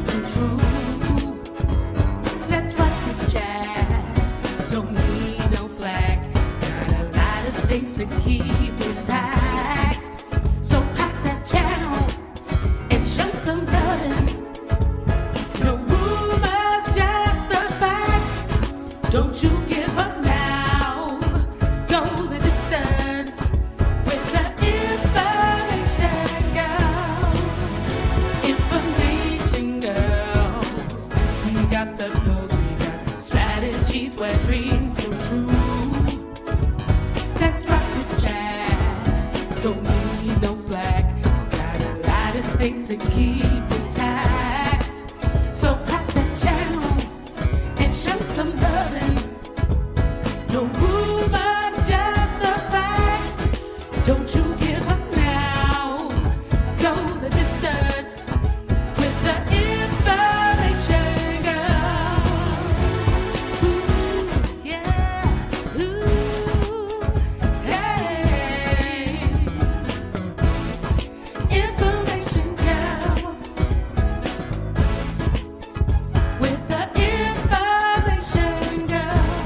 dreams come true. Let's rock this jazz. Don't need no flag. Got a lot of things to keep intact. So pop that channel and show some loving. No rumors, just the facts. Don't you give up now. Go the distance with the Information Girls. Information Girls. We got the pills, we got strategies where dreams come true. Let's rock this jazz. Don't need no flag. Got a lot of things to keep intact. So pop that channel and show some loving. No rumors, just the facts. Don't you give up now. Go the distance with the Information Girls. Ooh, yeah, ooh, hey. Information Girls. With the Information Girls.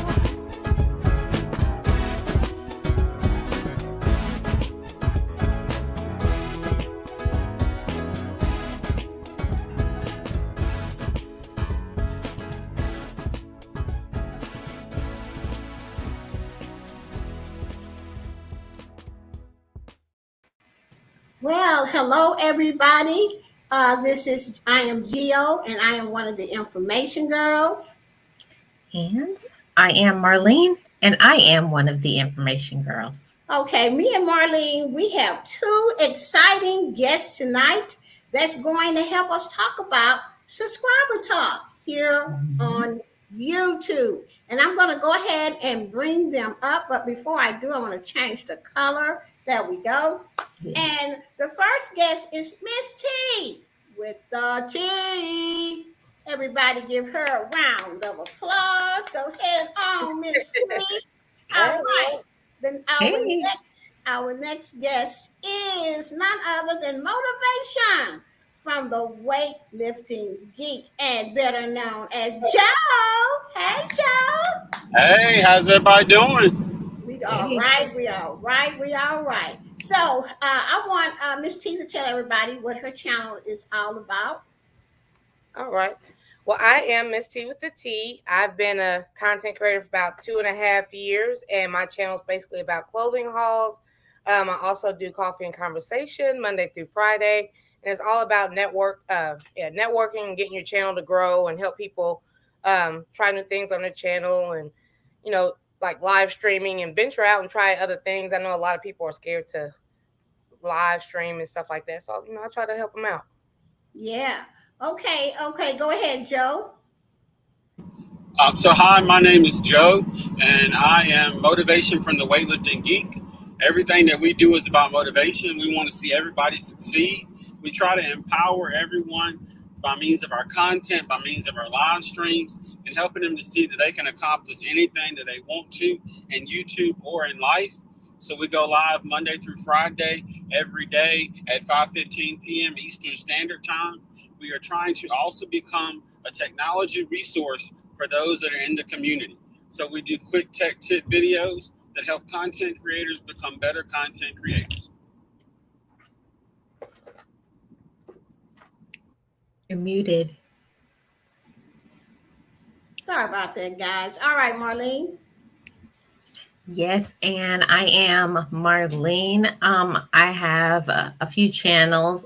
Well, hello everybody. I am Geo, and I am one of the Information Girls. And I am Marlene, and I am one of the Information Girls. Okay, me and Marlene, we have two exciting guests tonight that's going to help us talk about subscriber talk here on YouTube. And I'm going to go ahead and bring them up. But before I do, I want to change the color. There we go. And the first guest is Miss T with the T. Everybody give her a round of applause. Go ahead on, Miss T. All right. Then our next guest is none other than Motivation from the Weightlifting Geek, and better known as Joe. Hey, Joe. Hey, how's everybody doing? We all right. So I want Miss T to tell everybody what her channel is all about. All right. Well, I am Miss T with the T. I've been a content creator for about 2.5 years, and my channel is basically about clothing hauls. I also do coffee and conversation Monday through Friday, and it's all about networking and getting your channel to grow and help people try new things on their channel, and like live streaming and venture out and try other things. I know a lot of people are scared to live stream and stuff like that, so I try to help them out. Yeah. Okay. Go ahead, Joe. So hi, my name is Joe, and I am Motivation from the Weightlifting Geek. Everything that we do is about motivation. We want to see everybody succeed. We try to empower everyone by means of our content, by means of our live streams, and helping them to see that they can accomplish anything that they want to in YouTube or in life. So we go live Monday through Friday, every day at 5:15 p.m. Eastern Standard Time. We are trying to also become a technology resource for those that are in the community. So we do quick tech tip videos that help content creators become better content creators. You're muted. Sorry about that, guys. All right, Marlene. Yes, and I am Marlene. I have a few channels.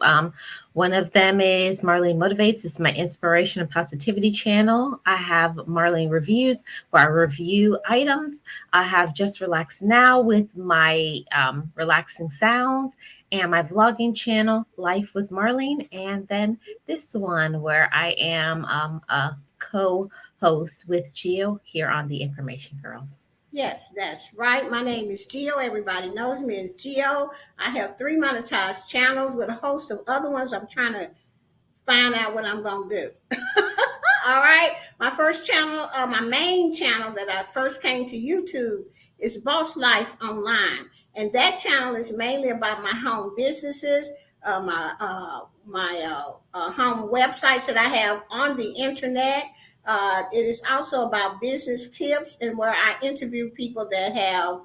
One of them is Marlene Motivates. It's my inspiration and positivity channel. I have Marlene Reviews, where I review items. I have Just Relax Now with my relaxing sounds, and my vlogging channel, Life with Marlene. And then this one where I am a co-host with Geo here on the Information Girls. Yes, that's right. My name is Geo. Everybody knows me as Geo. I have 3 monetized channels with a host of other ones. I'm trying to find out what I'm going to do. All right. My first channel, my main channel that I first came to YouTube is Boss Life Online. And that channel is mainly about my home businesses, my home websites that I have on the internet. It is also about business tips and where I interview people that have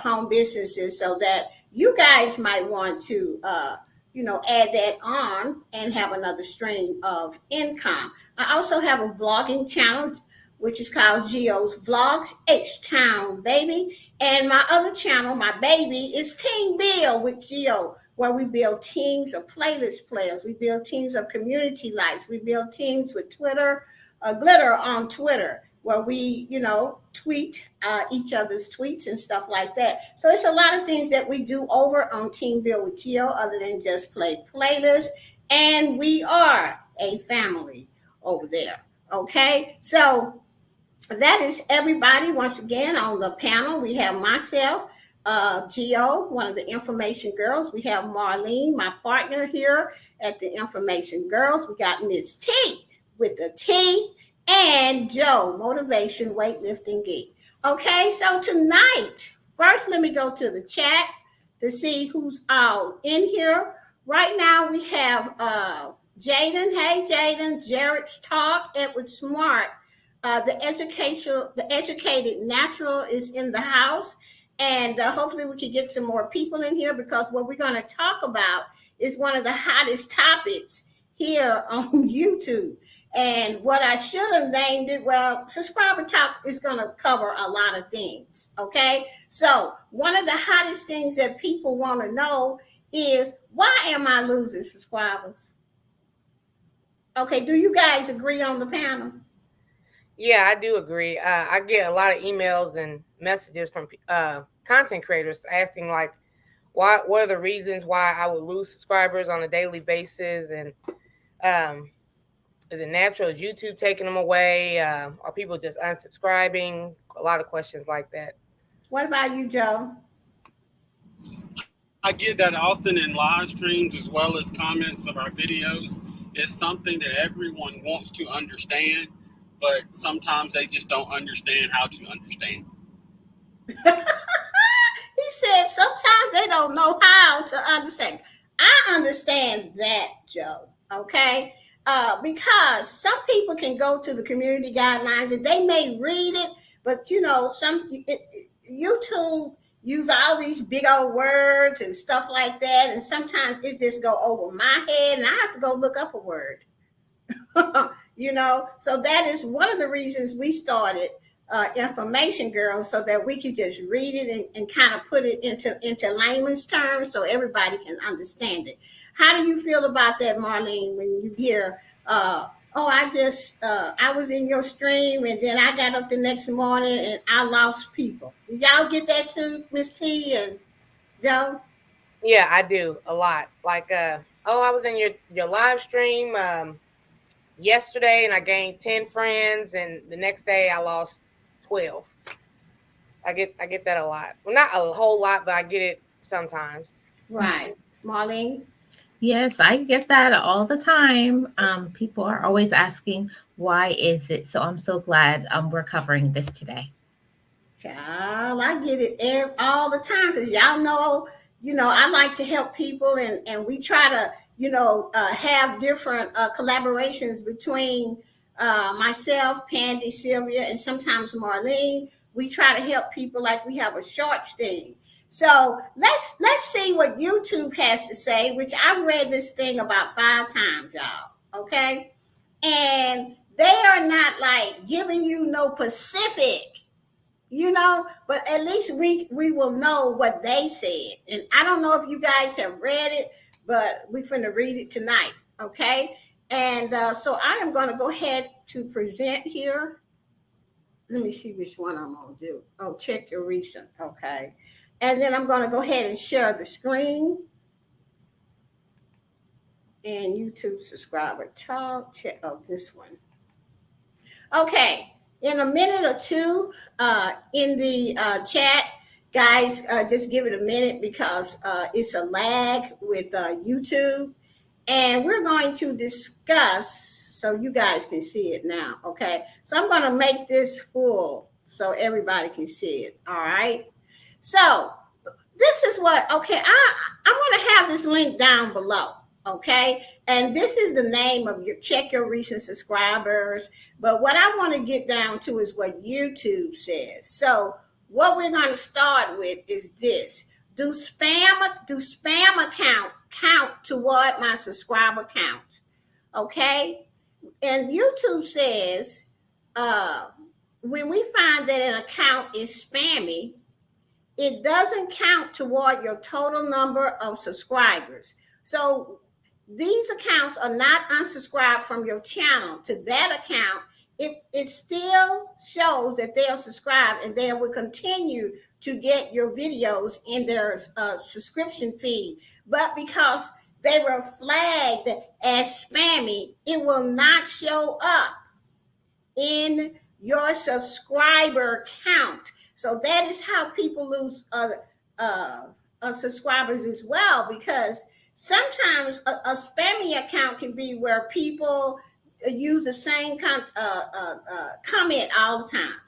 home businesses, so that you guys might want to, add that on and have another stream of income. I also have a vlogging channel, which is called Geo's Vlogs H Town, baby. And my other channel, my baby, is Team Build with Geo, where we build teams of playlist players. We build teams of community lights. We build teams with Twitter, glitter on Twitter, where we, tweet each other's tweets and stuff like that. So it's a lot of things that we do over on Team Build with Geo, other than just play playlists. And we are a family over there. Okay, so that is everybody. Once again, on the panel, we have myself, Geo, one of the Information Girls. We have Marlene, my partner here at the Information Girls. We got Miss T with the T, and Joe, Motivation Weightlifting Geek. Okay, so tonight, first let me go to the chat to see who's all in here. Right now we have Jaden. Hey, Jaden. Jared's Talk. Edward Smart. The educated natural is in the house, and hopefully we can get some more people in here, because what we're going to talk about is one of the hottest topics here on YouTube. And what I should have named it, well, Subscriber Talk is going to cover a lot of things. Okay, so one of the hottest things that people want to know is, why am I losing subscribers? Okay, do you guys agree on the panel? Yeah, I do agree. I get a lot of emails and messages from content creators asking, like, what are the reasons why I would lose subscribers on a daily basis, and is it natural? Is YouTube taking them away? Are people just unsubscribing? A lot of questions like that. What about you, Joe? I get that often in live streams as well as comments of our videos. It's something that everyone wants to understand, but sometimes they just don't understand how to understand. He said sometimes they don't know how to understand. I understand that, Joe. Okay, because some people can go to the community guidelines and they may read it, but YouTube use all these big old words and stuff like that, and sometimes it just go over my head, and I have to go look up a word. So that is one of the reasons we started Information Girls, so that we could just read it and kind of put it into layman's terms so everybody can understand it. How do you feel about that, Marlene, when you hear, I was in your stream and then I got up the next morning and I lost people? Y'all get that too, Miss T and Joe? Yeah, I do a lot. Like, I was in your live stream yesterday and I gained 10 friends, and the next day I lost 12. I get that a lot. Well, not a whole lot, but I get it sometimes. Right. Marlene? Yes, I get that all the time. People are always asking, why is it? So I'm so glad we're covering this today. Child, I get it all the time, because y'all know, I like to help people, and we try to, have different collaborations between myself, Pandy, Sylvia, and sometimes Marlene. We try to help people, like we have a shorts thing. So let's see what YouTube has to say, which I read this thing about 5 times, y'all. Okay, and they are not like giving you no Pacific, but at least we will know what they said. And I don't know if you guys have read it, but we're going to read it tonight. Okay, and so I am going to go ahead to present here. Let me see which one I'm going to do. Oh, check your recent. Okay. And then I'm going to go ahead and share the screen. And YouTube Subscriber Talk. Check out this one. Okay. In a minute or two in the chat, guys, just give it a minute, because it's a lag with YouTube. And we're going to discuss, so you guys can see it now. Okay. So I'm going to make this full so everybody can see it. All right. So this is what, okay, I'm going to have this link down below. Okay, and this is the name of your check your recent subscribers. But what I want to get down to is what YouTube says. So what we're going to start with is this: do spam accounts count toward my subscriber count? Okay, and YouTube says uh, when we find that an account is spammy, it doesn't count toward your total number of subscribers. So these accounts are not unsubscribed from your channel to that account. It still shows that they are subscribed and they will continue to get your videos in their subscription feed. But because they were flagged as spammy, it will not show up in your subscriber count. So that is how people lose subscribers as well, because sometimes a spammy account can be where people use the same comment all the time.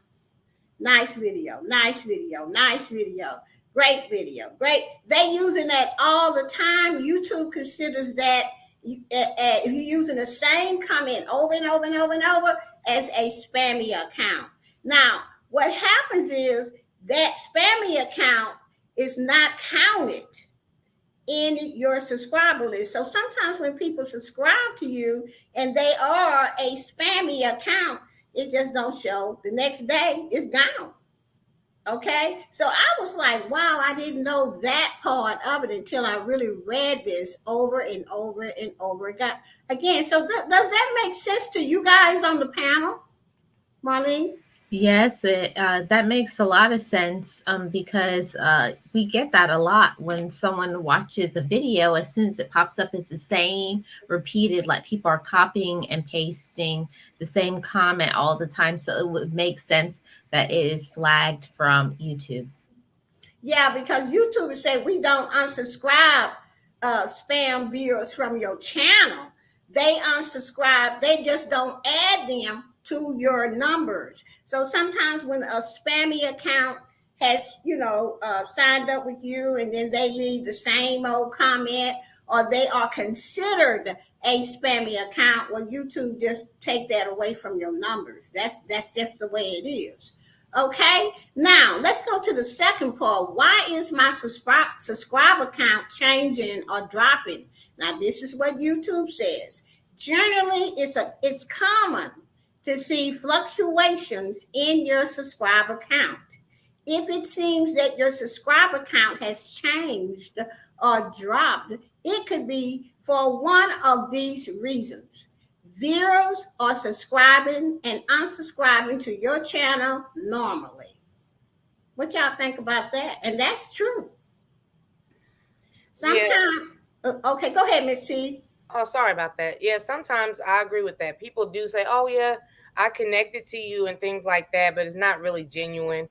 Nice video, nice video, nice video, great video, great. They using that all the time. YouTube considers that if you're using the same comment over and over and over and over as a spammy account. Now, what happens is that spammy account is not counted in your subscriber list. So sometimes when people subscribe to you and they are a spammy account, it just don't show. The next day it's gone. Okay, so I was like, wow, I didn't know that part of it until I really read this over and over and over again. So does that make sense to you guys on the panel, Marlene? Yes, that makes a lot of sense because we get that a lot when someone watches a video. As soon as it pops up, it's the same repeated, like people are copying and pasting the same comment all the time. So it would make sense that it is flagged from YouTube. Yeah, because YouTube is saying we don't unsubscribe spam viewers from your channel. They unsubscribe, they just don't add them to your numbers. So sometimes when a spammy account has, signed up with you and then they leave the same old comment, or they are considered a spammy account, well, YouTube just take that away from your numbers. That's just the way it is. Okay, now let's go to the second part. Why is my subscriber count changing or dropping? Now, this is what YouTube says. Generally, it's common to see fluctuations in your subscriber count. If it seems that your subscriber count has changed or dropped, it could be for one of these reasons. Viewers are subscribing and unsubscribing to your channel normally. What y'all think about that? And that's true. Sometimes, okay, go ahead, Miss T. Oh, sorry about that. Yeah, sometimes I agree with that. People do say, "Oh, yeah, I connected to you," and things like that, but it's not really genuine.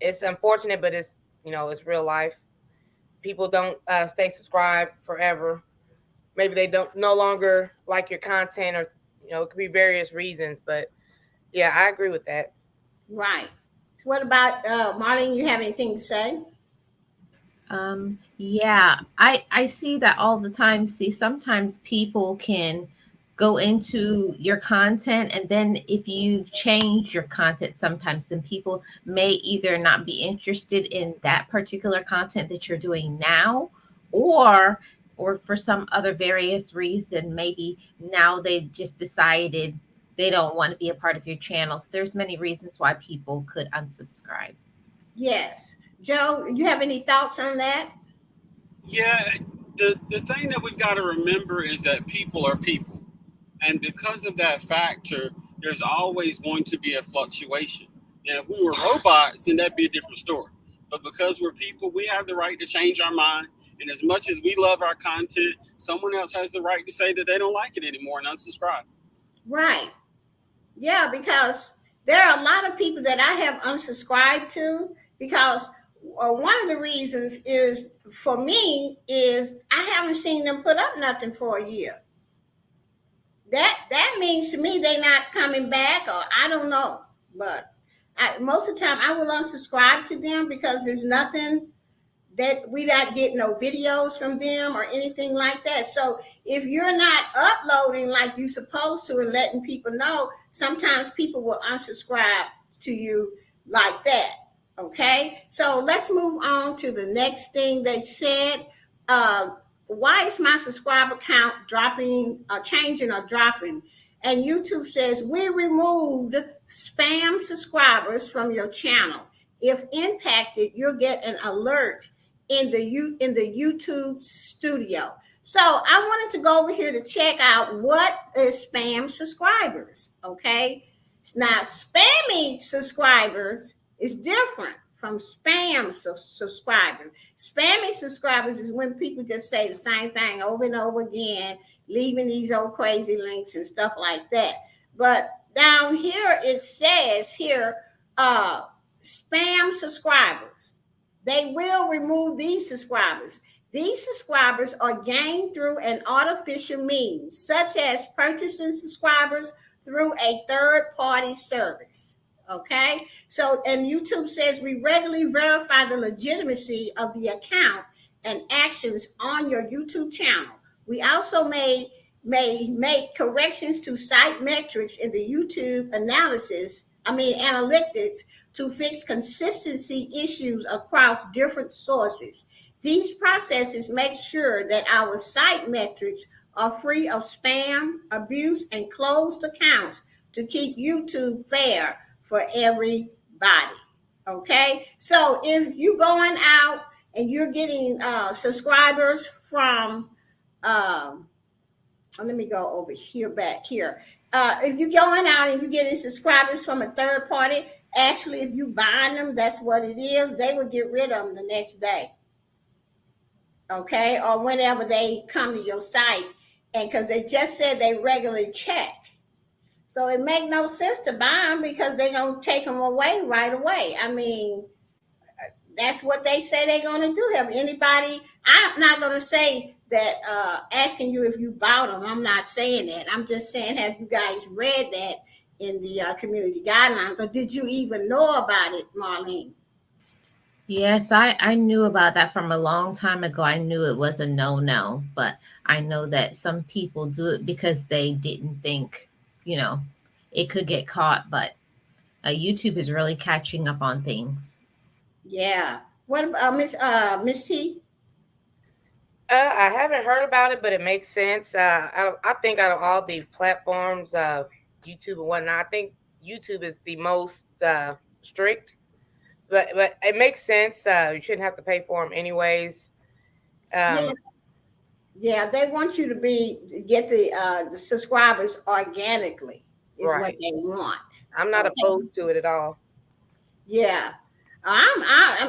It's unfortunate, but it's it's real life. People don't stay subscribed forever. Maybe they don't no longer like your content, or it could be various reasons. But yeah, I agree with that. Right. So what about Marlene? You have anything to say? Yeah, I see that all the time. See, sometimes people can go into your content, and then if you've changed your content, sometimes then people may either not be interested in that particular content that you're doing now, or for some other various reason, maybe now they just decided they don't want to be a part of your channel. So there's many reasons why people could unsubscribe. Yes. Joe, you have any thoughts on that? Yeah, the thing that we've got to remember is that people are people. And because of that factor, there's always going to be a fluctuation. Now, if we were robots, then that'd be a different story. But because we're people, we have the right to change our mind. And as much as we love our content, someone else has the right to say that they don't like it anymore and unsubscribe. Right. Yeah, because there are a lot of people that I have unsubscribed to because one of the reasons is, for me, is I haven't seen them put up nothing for a year. That means to me they're not coming back, or I don't know. But most of the time I will unsubscribe to them because there's nothing that we not get no videos from them or anything like that. So if you're not uploading like you're supposed to and letting people know, sometimes people will unsubscribe to you like that. Okay, so let's move on to the next thing they said. Why is my subscriber count dropping, changing or dropping? And YouTube says we removed spam subscribers from your channel. If impacted, you'll get an alert in the YouTube studio. So I wanted to go over here to check out what is spam subscribers. Okay, now spammy subscribers is different from spam subscribers. Spammy subscribers is when people just say the same thing over and over again, leaving these old crazy links and stuff like that. But down here it says here, spam subscribers. They will remove these subscribers. These subscribers are gained through an artificial means, such as purchasing subscribers through a third-party service. Okay, so and YouTube says we regularly verify the legitimacy of the account and actions on your YouTube channel. We also may make corrections to site metrics in the YouTube analytics to fix consistency issues across different sources. These processes make sure that our site metrics are free of spam, abuse, and closed accounts to keep YouTube fair for everybody. Okay, so if you're going out and you're getting subscribers from, let me go over here, back here. If you're going out and you're getting subscribers from a third party, actually, if you buying them, that's what it is. They will get rid of them the next day. Okay, or whenever they come to your site, and because they just said they regularly check. So it make no sense to buy them because they're going to take them away right away. I mean, that's what they say they're going to do. Have anybody, I'm not going to say that asking you if you bought them. I'm not saying that. I'm just saying, have you guys read that in the community guidelines, or did you even know about it, Marlene? Yes, I knew about that from a long time ago. I knew it was a no, but I know that some people do it because they didn't think, it could get caught. But YouTube is really catching up on things. Yeah. What about Miss T? I haven't heard about it, but it makes sense. I think out of all the platforms, YouTube and whatnot, I think YouTube is the most strict. But it makes sense. You shouldn't have to pay for them anyways. Yeah, they want you to get the subscribers organically is right. What they want. I'm not opposed to it at all. Yeah, I'm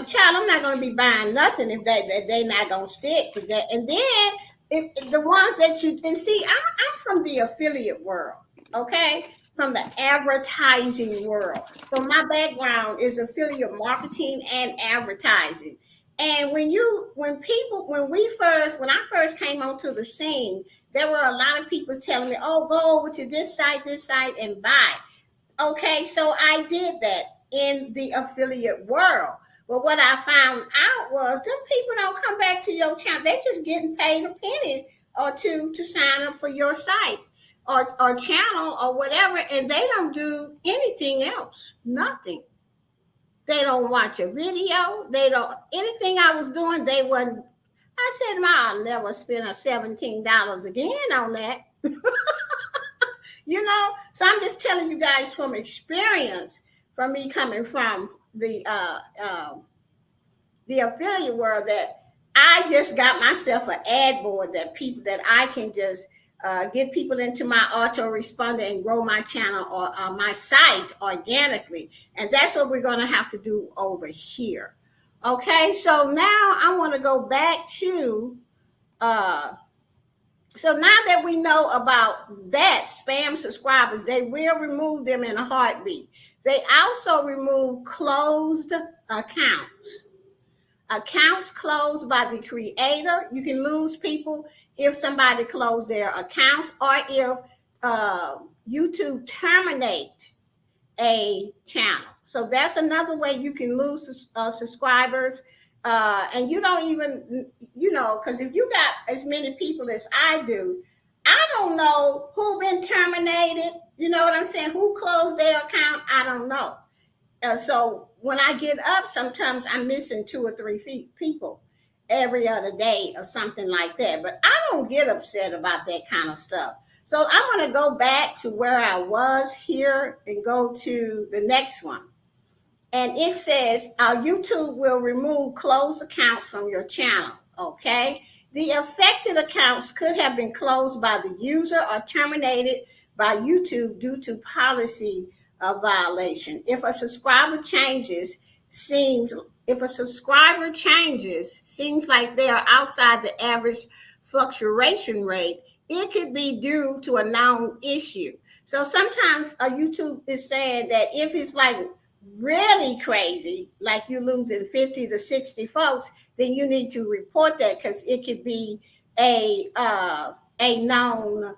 child. I'm not going to be buying nothing if they not going to stick. And then if the ones that you and see, I'm from the affiliate world. Okay. From the advertising world. So my background is affiliate marketing and advertising. And when I first came onto the scene, there were a lot of people telling me, oh, go over to this site and buy. Okay, so I did that in the affiliate world. But what I found out was them people don't come back to your channel. They just getting paid a penny or two to sign up for your site. Or channel or whatever, and they don't do anything else. Nothing. They don't watch a video. They don't anything I was doing. They wouldn't. I said, I'll never spend $17 again on that. So I'm just telling you guys from experience, from me coming from the affiliate world, that I just got myself an ad board that I can just get people into my autoresponder and grow my channel or my site organically. And that's what we're going to have to do over here. Okay, so now I want to go back to, so now that we know about that, spam subscribers, they will remove them in a heartbeat. They also remove closed accounts. Accounts closed by the creator. You can lose people if somebody closed their accounts or if YouTube terminate a channel. So that's another way you can lose subscribers. and you don't even, because if you got as many people as I do, I don't know who been terminated. You know what I'm saying? Who closed their account? I don't know. So when I get up, sometimes I'm missing two or three people every other day or something like that. But I don't get upset about that kind of stuff. So I'm going to go back to where I was here and go to the next one. And it says YouTube will remove closed accounts from your channel. Okay. The affected accounts could have been closed by the user or terminated by YouTube due to policy violation. Seems if a subscriber changes seems like they are outside the average fluctuation rate, it could be due to a known issue. So sometimes YouTube is saying that if it's like really crazy, like you're losing 50 to 60 folks, then you need to report that because it could be a known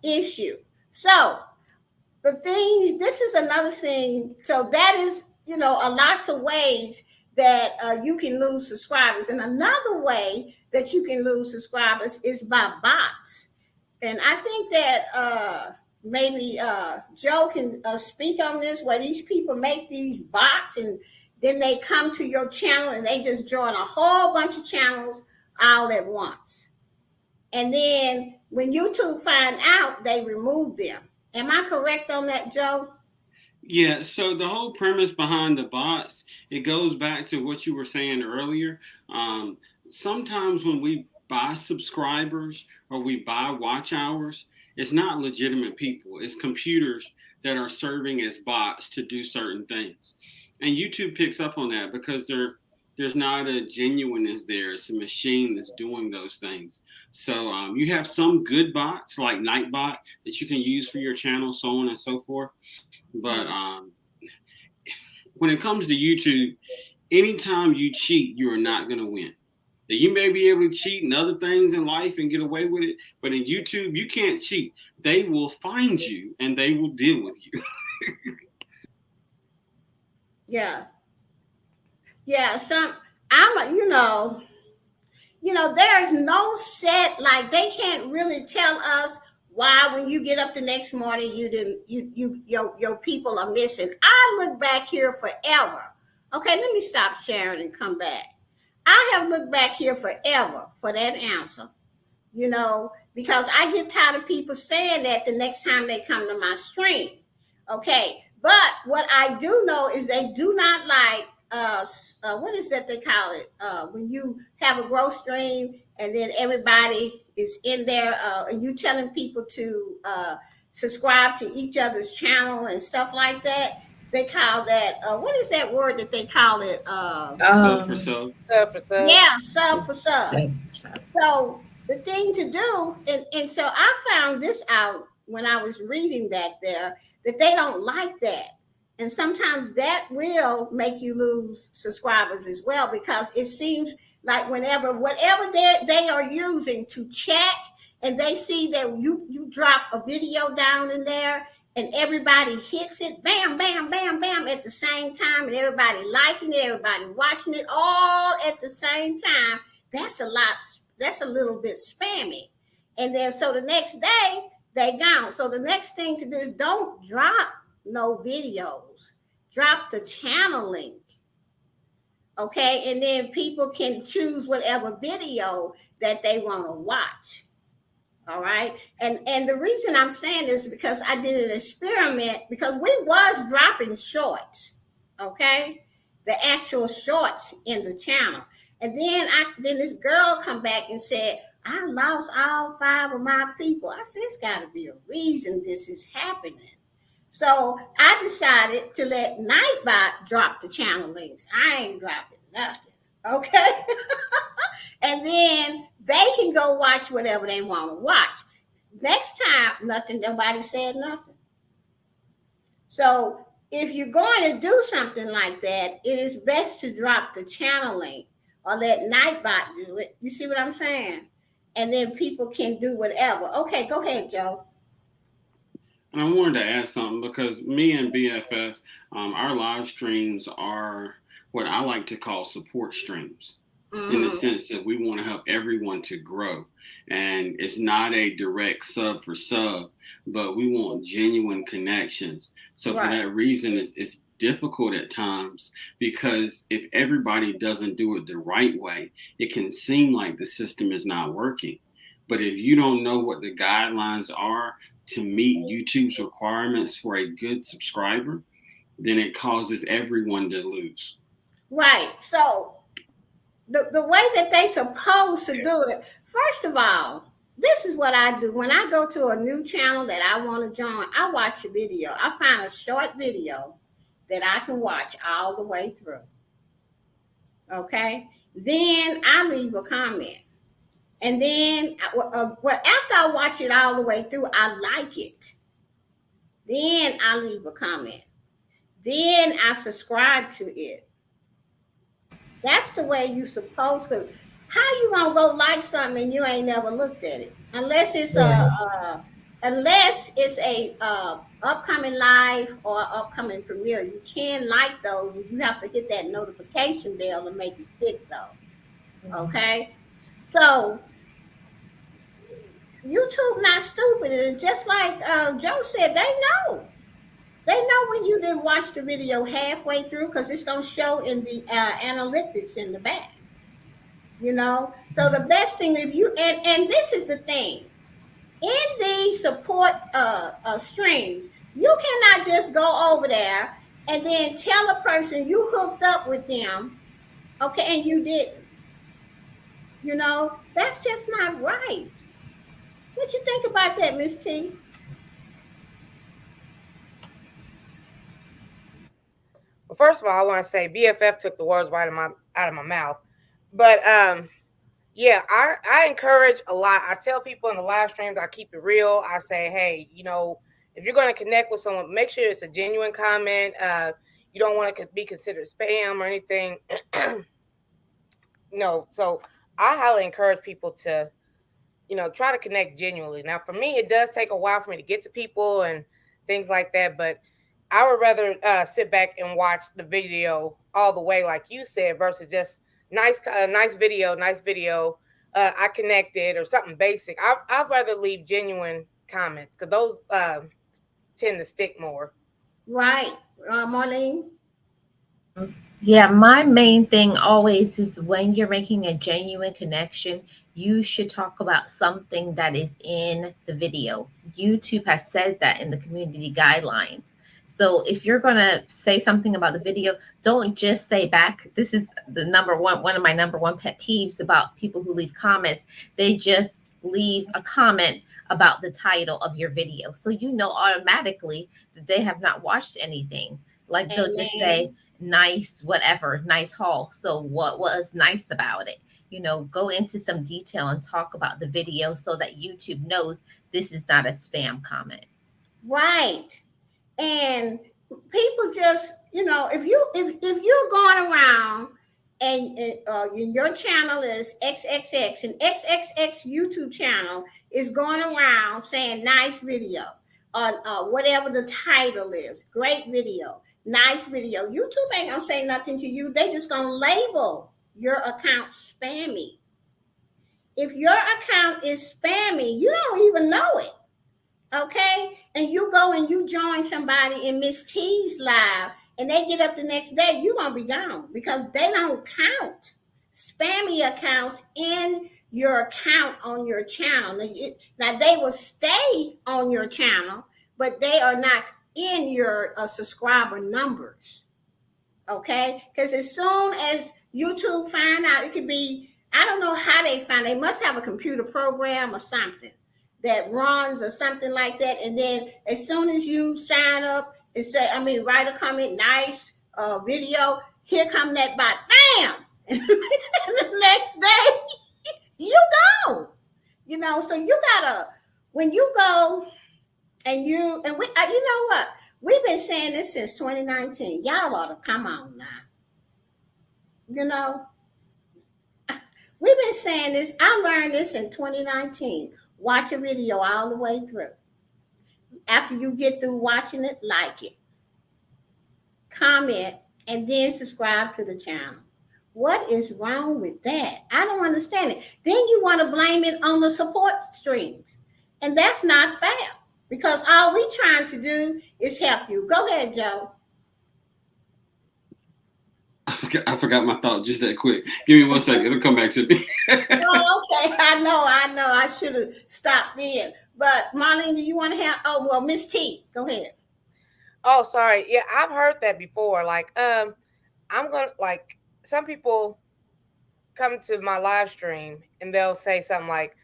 issue. So this is another thing. So that is, a lots of ways that you can lose subscribers. And another way that you can lose subscribers is by bots. And I think that maybe Joe can speak on this, where these people make these bots and then they come to your channel and they just join a whole bunch of channels all at once. And then when YouTube find out, they remove them. Am I correct on that, Joe? Yeah, so the whole premise behind the bots, it goes back to what you were saying earlier. Sometimes when we buy subscribers or we buy watch hours, it's not legitimate people. It's computers that are serving as bots to do certain things. And YouTube picks up on that because there's not a genuineness there. It's a machine that's doing those things. So you have some good bots like Nightbot that you can use for your channel, so on and so forth. But when it comes to YouTube, anytime you cheat, you are not going to win. Now, you may be able to cheat in other things in life and get away with it, but in YouTube, you can't cheat. They will find you and they will deal with you. Yeah. Yeah. There's no set, like they can't really tell us why when you get up the next morning your people are missing. I look back here forever. Okay, let me stop sharing and come back. I have looked back here forever for that answer, because I get tired of people saying that the next time they come to my stream. Okay, but what I do know is they do not like what is that they call it? When you have a growth stream and then everybody is in there and you telling people to subscribe to each other's channel and stuff like that. They call that what is that word that they call it? Sub for sub. Sub for sub. Yeah, sub for sub. So the thing to do, and so I found this out when I was reading that they don't like that. And sometimes that will make you lose subscribers as well, because it seems like whatever they are using to check, and they see that you drop a video down in there and everybody hits it, bam, bam, bam, bam, at the same time, and everybody liking it, everybody watching it all at the same time, that's a little bit spammy. And then so the next day they gone. So the next thing to do is don't drop no videos. Drop the channel link. Okay, and then people can choose whatever video that they want to watch. All right. And the reason I'm saying this is because I did an experiment, because we was dropping shorts. Okay. The actual shorts in the channel. And then this girl come back and said, I lost all 5 of my people. I said, it's got to be a reason this is happening. So I decided to let Nightbot drop the channel links. I ain't dropping nothing. Okay. And then they can go watch whatever they want to watch. Next time, nobody said nothing. So if you're going to do something like that, it is best to drop the channel link or let Nightbot do it. You see what I'm saying? And then people can do whatever. Okay, go ahead, Joe. And I wanted to add something, because me and BFF, our live streams are what I like to call support streams, in the Mhm. sense that we want to help everyone to grow. And it's not a direct sub for sub, but we want genuine connections. So for Right. that reason, it's difficult at times, because if everybody doesn't do it the right way, it can seem like the system is not working. But if you don't know what the guidelines are to meet YouTube's requirements for a good subscriber, then it causes everyone to lose. Right. So the way that they supposed to do it, first of all, this is what I do. When I go to a new channel that I want to join, I watch a video. I find a short video that I can watch all the way through. Okay. Then I leave a comment. And then after I watch it all the way through, I like it. Then I leave a comment. Then I subscribe to it. That's the way you supposed to. How you gonna go like something and you ain't never looked at it? Unless it's Yes. a upcoming live or upcoming premiere, you can like those. You have to hit that notification bell to make it stick, though. Okay, so YouTube not stupid, and just like Joe said, they know. They know when you didn't watch the video halfway through, because it's gonna show in the analytics in the back. So the best thing, if you and this is the thing, in the support streams, you cannot just go over there and then tell a person you hooked up with them, okay, and you didn't. That's just not right. What you think about that, Miss T? Well, first of all, I want to say BFF took the words right out of my mouth. But yeah, I encourage a lot. I tell people in the live streams, I keep it real. I say, hey, if you're going to connect with someone, make sure it's a genuine comment. You don't want to be considered spam or anything. So I highly encourage people to, try to connect genuinely. Now, for me, it does take a while for me to get to people and things like that, but I would rather sit back and watch the video all the way, like you said, versus just nice video. I connected or something basic. I'd rather leave genuine comments, because those tend to stick more. Right, Marlene? Yeah, my main thing always is, when you're making a genuine connection, you should talk about something that is in the video. YouTube has said that in the community guidelines. So if you're going to say something about the video, don't just say back. This is one of my number one pet peeves about people who leave comments. They just leave a comment about the title of your video. So automatically that they have not watched anything. Like, they'll just say, Amen. nice, whatever, nice haul. So what was nice about it? Go into some detail and talk about the video, so that YouTube knows this is not a spam comment. Right. And people just, if you're going around and your channel is XXX, and XXX YouTube channel is going around saying nice video, or whatever the title is, great video, nice video, YouTube ain't gonna say nothing to you. They just gonna label your account spammy. If your account is spammy, you don't even know it. Okay, and you go and you join somebody in Miss T's live, and they get up the next day, you're gonna be gone, because they don't count spammy accounts in your account on your channel. Now they will stay on your channel, but they are not in your subscriber numbers. Okay, because as soon as YouTube find out, it could be, I don't know how they find, they must have a computer program or something that runs or something like that. And then as soon as you sign up and write a comment, nice video, here come that bot, bam, and the next day you go. So you gotta, when you go and we, you know what, we've been saying this since 2019. Y'all ought to come on now. We've been saying this. I learned this in 2019. Watch a video all the way through. After you get through watching it, like it, comment, and then subscribe to the channel. What is wrong with that? I don't understand it. Then you want to blame it on the support streams. And that's not fair because all we trying to do is help you. Go ahead, Joe. I forgot my thought just that quick. Give me 1 second. It'll come back to me. Oh, okay. I know. I should have stopped then. But Marlene, do you want to have? Oh, well, Miss T, go ahead. Oh, sorry. Yeah, I've heard that before. Like, I'm gonna like some people come to my live stream and they'll say something like,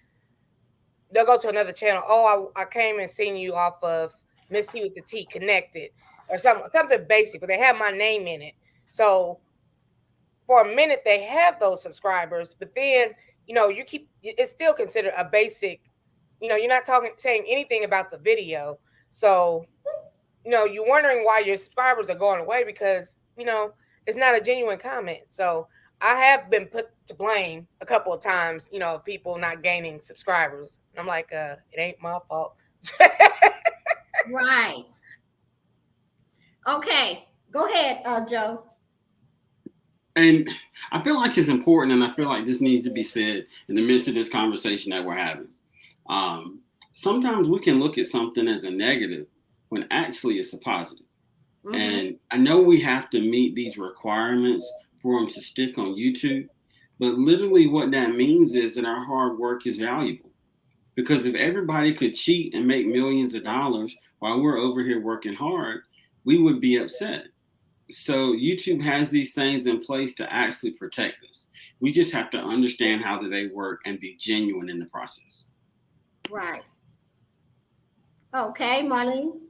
they'll go to another channel. Oh, I came and seen you off of Miss T with the T Connected or something basic, but they have my name in it. So for a minute they have those subscribers, but then it's still considered a basic. You're not saying anything about the video, so you're wondering why your subscribers are going away because it's not a genuine comment. So I have been put to blame a couple of times, of people not gaining subscribers. And I'm like, it ain't my fault. Right. Okay. Go ahead, Joe. And I feel like it's important, and I feel like this needs to be said in the midst of this conversation that we're having. Sometimes we can look at something as a negative when actually it's a positive. Mm-hmm. And I know we have to meet these requirements for them to stick on YouTube, but literally what that means is that our hard work is valuable. Because if everybody could cheat and make millions of dollars while we're over here working hard, we would be upset. So YouTube has these things in place to actually protect us. We just have to understand how they work and be genuine in the process. Right. Okay, Marlene.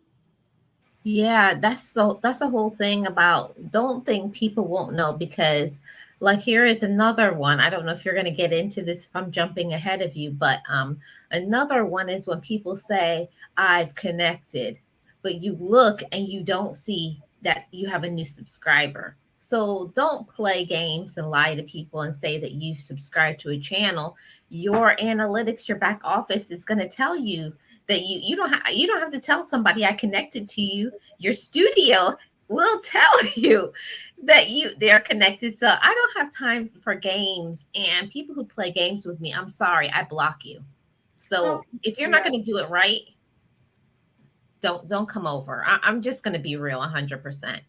Yeah, that's the whole thing about don't think people won't know, because like here is another one. I don't know if you're going to get into this if I'm jumping ahead of you, but another one is when people say I've connected, but you look and you don't see that you have a new subscriber. So don't play games and lie to people and say that you've subscribed to a channel. Your analytics, your back office is going to tell you that you don't have to tell somebody I connected to you. Your studio will tell you that they're connected. So I don't have time for games, and people who play games with me, I'm sorry, I block you. So if you're not going to do it right, don't come over. I'm just going to be real 100%.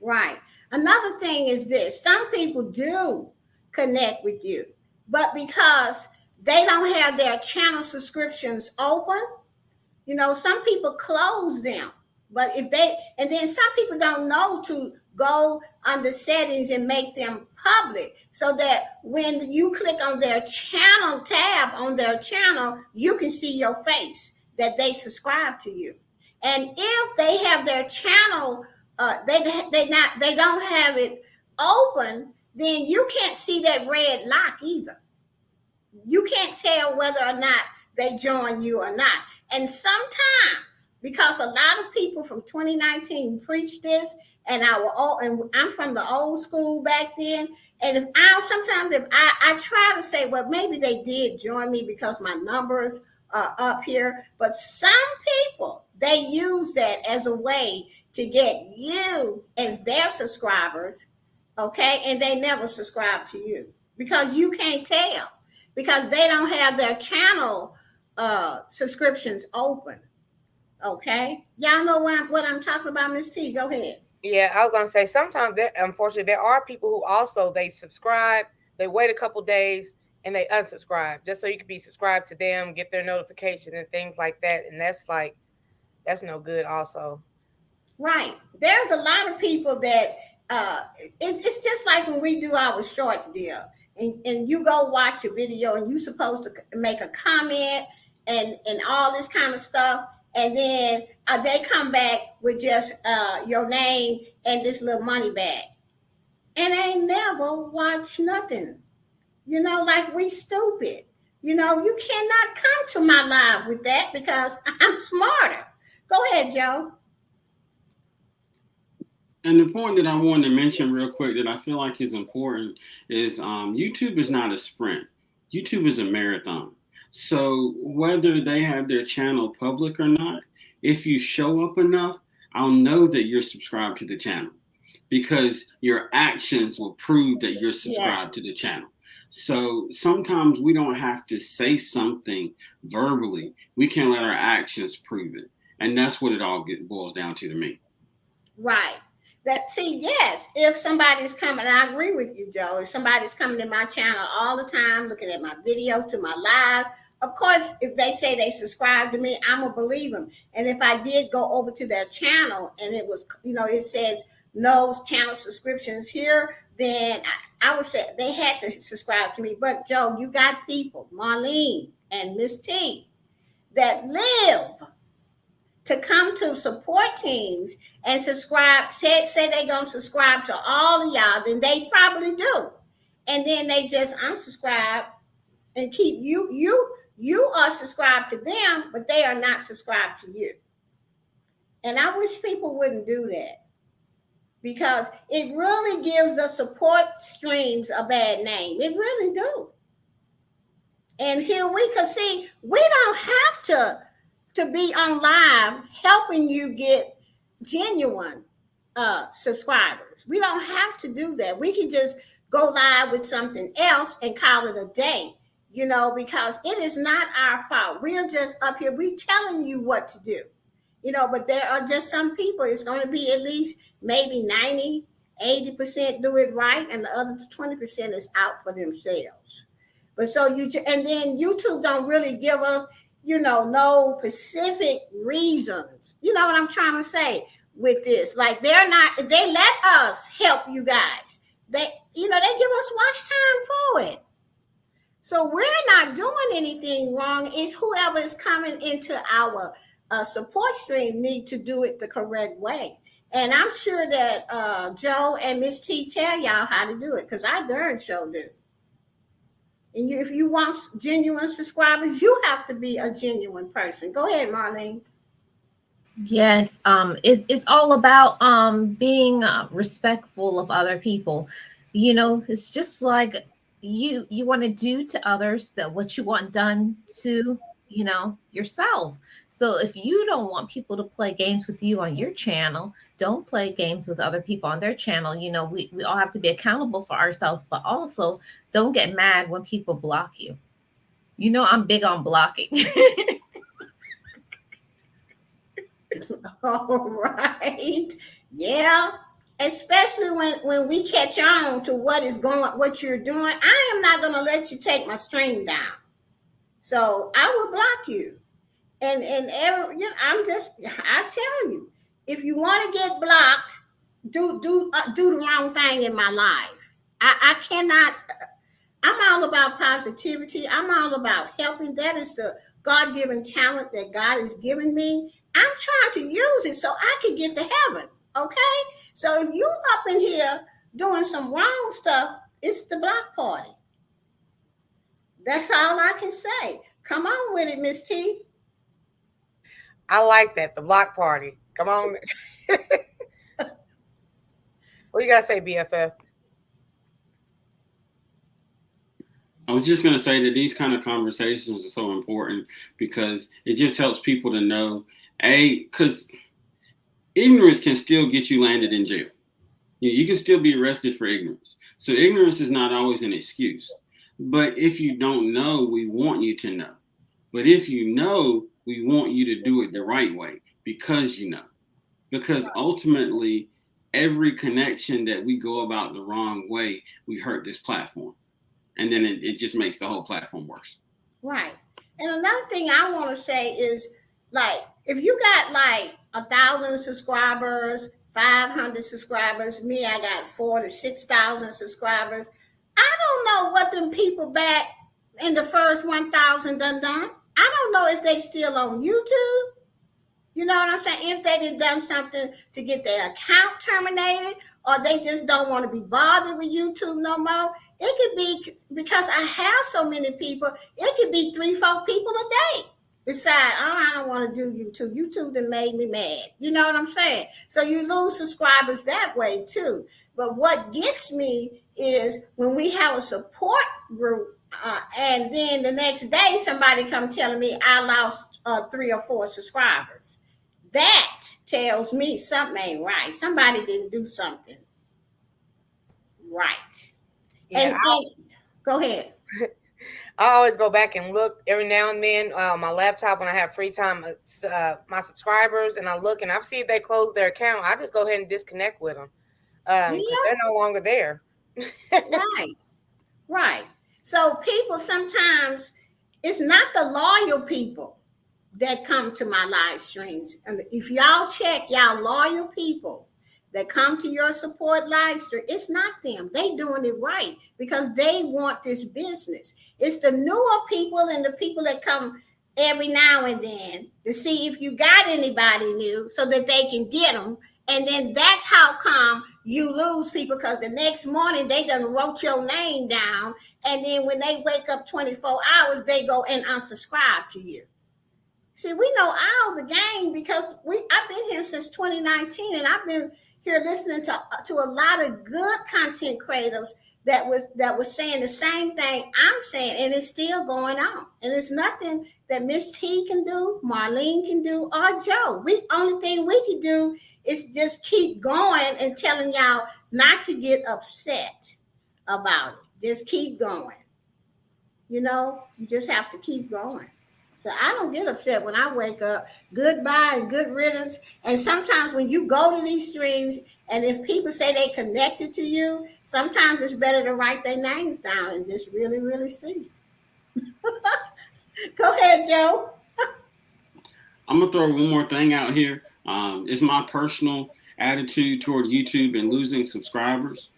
Right. Another thing is this: some people do connect with you, but because they don't have their channel subscriptions open, some people close them. But and then some people don't know to go under settings and make them public so that when you click on their channel tab on their channel, you can see your face that they subscribe to you. And if they have their channel, they don't have it open, then you can't see that red lock either. You can't tell whether or not they join you or not. And sometimes, because a lot of people from 2019 preach this, and I'm from the old school back then. And if I try to say, well, maybe they did join me because my numbers are up here. But some people, they use that as a way to get you as their subscribers, okay? And they never subscribe to you because you can't tell, because they don't have their channel subscriptions open. Okay, y'all know what I'm talking about, Miss T. Go ahead. Yeah, I was gonna say sometimes unfortunately there are people who also they subscribe, they wait a couple days and they unsubscribe just so you can be subscribed to them, get their notifications and things like that. And that's no good also. Right. There's a lot of people that it's just like when we do our shorts deal, and you go watch a video and you're supposed to make a comment and all this kind of stuff. And then they come back with just your name and this little money bag. And they never watch nothing. Like we stupid. You cannot come to my live with that because I'm smarter. Go ahead, Joe. And the point that I wanted to mention real quick that I feel like is important is YouTube is not a sprint. YouTube is a marathon. So whether they have their channel public or not, if you show up enough, I'll know that you're subscribed to the channel. because your actions will prove that you're Yeah. subscribed to the channel. So sometimes we don't have to say something verbally. We can let our actions prove it. And that's what it all boils down to me. Right. That see, yes, if somebody's coming, I agree with you, Joe. If somebody's coming to my channel all the time, looking at my videos, to my live, of course, if they say they subscribe to me, I'm gonna believe them. And if I did go over to their channel and it was, it says no channel subscriptions here, then I would say they had to subscribe to me. But Joe, you got people, Marlene and Miss T, that live to come to support teams and subscribe, say they're gonna subscribe to all of y'all, then they probably do. And then they just unsubscribe and keep you are subscribed to them, but they are not subscribed to you. And I wish people wouldn't do that, because it really gives the support streams a bad name. It really do. And here we can see we don't have to be on live helping you get genuine subscribers. We don't have to do that. We can just go live with something else and call it a day, because it is not our fault. We're just up here, we telling you what to do, but there are just some people, it's going to be at least maybe 90-80% do it right, and the other 20% is out for themselves. But so and then YouTube don't really give us, no specific reasons. You know what I'm trying to say with this? Like they let us help you guys. They give us watch time for it. So we're not doing anything wrong. It's whoever is coming into our support stream need to do it the correct way. And I'm sure that Joe and Miss T tell y'all how to do it, because I darn sure do. And if you want genuine subscribers, you have to be a genuine person. Go ahead, Marlene. Yes, it's all about being respectful of other people. It's just like you want to do to others that what you want done to yourself. So if you don't want people to play games with you on your channel, don't play games with other people on their channel. We all have to be accountable for ourselves, but also don't get mad when people block you. I'm big on blocking. All right. Yeah. Especially when we catch on to what you're doing. I am not going to let you take my stream down. So I will block you. And I tell you, if you want to get blocked, do the wrong thing in my life. I cannot. I'm all about positivity. I'm all about helping. That is the God-given talent that God has given me. I'm trying to use it so I can get to heaven. Okay? So if you up in here doing some wrong stuff, it's the block party. That's all I can say. Come on with it, Miss T. I like that. The block party. Come on. What you gotta say, BFF? I was just going to say that these kind of conversations are so important because it just helps people to know, because ignorance can still get you landed in jail. You can still be arrested for ignorance. So ignorance is not always an excuse. But if you don't know, we want you to know. But if you know, we want you to do it the right way because you know. Because ultimately, every connection that we go about the wrong way, we hurt this platform. And then it just makes the whole platform worse. Right. And another thing I want to say is, like, if you got like 1,000 subscribers, 500 subscribers, me, I got 4,000 to 6,000 subscribers. I don't know what them people back in the first 1,000 done. I don't know if they still on YouTube. You know what I'm saying? If they done something to get their account terminated, or they just don't want to be bothered with YouTube no more. It could be because I have so many people. It could be 3-4 people a day. Decide, I don't want to do YouTube. YouTube done made me mad. You know what I'm saying? So you lose subscribers that way too. But what gets me is when we have a support group, and then the next day somebody come telling me I lost 3 or 4 subscribers. That tells me something ain't right. Somebody didn't do something. Right. Yeah, And go ahead. I always go back and look every now and then on my laptop when I have free time. My subscribers, and I look and I see if they close their account. I just go ahead and disconnect with them because Yeah, they're no longer there. right. Right. So people sometimes, it's not the loyal people that come to my live streams. And if y'all check y'all loyal people that come to your support live stream, it's not them. They doing it right because they want this business. It's the newer people and the people that come every now and then to see if you got anybody new so that they can get them. And then that's how come you lose people, because the next morning they done wrote your name down. And then when they wake up 24 hours, they go and unsubscribe to you. See, we know all the game because I've been here since 2019, and I've been here listening to a lot of good content creators that was saying the same thing I'm saying, and it's still going on. And it's nothing that Miss T can do, Marlene can do, or Joe. Only thing we can do is just keep going and telling y'all not to get upset about it. Just keep going. You just have to keep going. So I don't get upset when I wake up. Goodbye and good riddance. And sometimes when you go to these streams, and if people say they connected to you, sometimes it's better to write their names down and just really, really see. Go ahead, Joe. I'm gonna throw one more thing out here. It's my personal attitude toward YouTube and losing subscribers.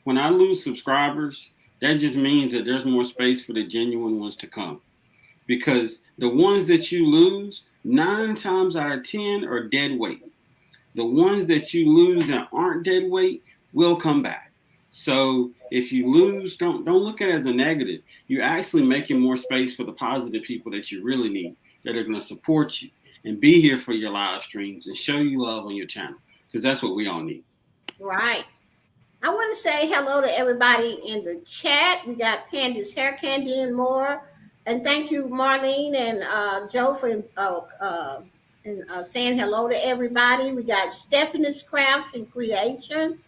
When I lose subscribers, that just means that there's more space for the genuine ones to come. Because the ones that you lose, 9 times out of 10 are dead weight. The ones that you lose that aren't dead weight will come back. So if you lose, don't look at it as a negative. You're actually making more space for the positive people that you really need, that are going to support you and be here for your live streams and show you love on your channel, because that's what we all need. Right. I want to say hello to everybody in the chat. We got Pandy's Hair Candy and more. And thank you, Marlene and Joe, for saying hello to everybody. We got Stephanie's Crafts and Creation,